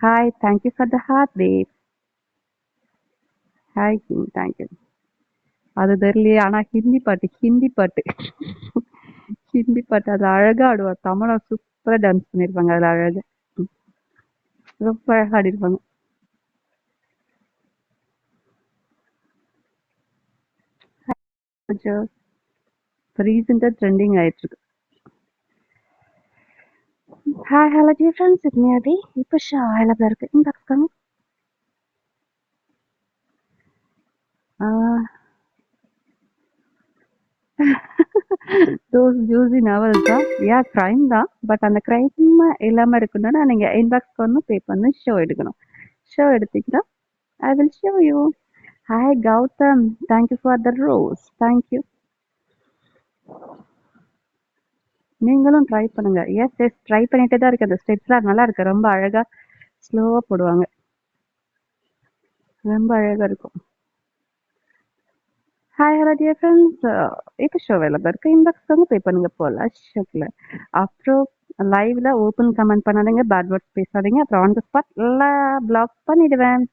Hi, thank you for the heart, babe. Hi, King, thank you. அது தெரியலையே ஆனா ஹிந்தி பாட்டு ஹிந்தி பாட்டு அது அழகா ஆடுவா தமிழா சூப்பரா டான்ஸ் பண்ணிருப்பாங்க அதுல அழகா ம், ரொம்ப அழகா ஆடிருப்பாங்க கொஞ்சம் ரீசெண்டா ட்ரெண்டிங் ஆயிட்டு இருக்கு. ஹாய் ஹலோ டியர் ஃப்ரெண்ட்ஸ் இது மேபி இப்போ ஷாயில தான் இருக்கு இந்த பக்கம் those juicy novels தான் யா crime தான் பட் அந்த crime இல்லாம இருக்கணும்னா நீங்க இன்பாக்ஸ் பண்ணணும் பே பண்ணி ஷோ எடுக்கணும் ஷோ எடுத்தீங்கன்னா I will show you hi Gautham thank you for the rose thank you நீங்களும் ட்ரை பண்ணுங்க எஸ் எஸ் ட்ரை பண்ணிட்டே தான் இருக்கு அந்த ஸ்டெப்ஸ்லாம் நல்லா இருக்கு ரொம்ப அழகா ஸ்லோவா போடுவாங்க ரொம்ப அழகா இருக்கும் ஹாய் ஹலோ டியர் ஃப்ரெண்ட்ஸ் இப்போ ஷோ வேலை இருக்கு இன்பாக்ஸ் வந்து பே பண்ணுங்க போகலாம் ஷோக்கில் அப்புறம் லைவ்ல ஓப்பன் கமெண்ட் பண்ணாதீங்க பேட் வேர்ட்ஸ் பேசாதீங்க அப்புறம் ஆன் த ஸ்பாட் பிளாக் பண்ணிடுவேன்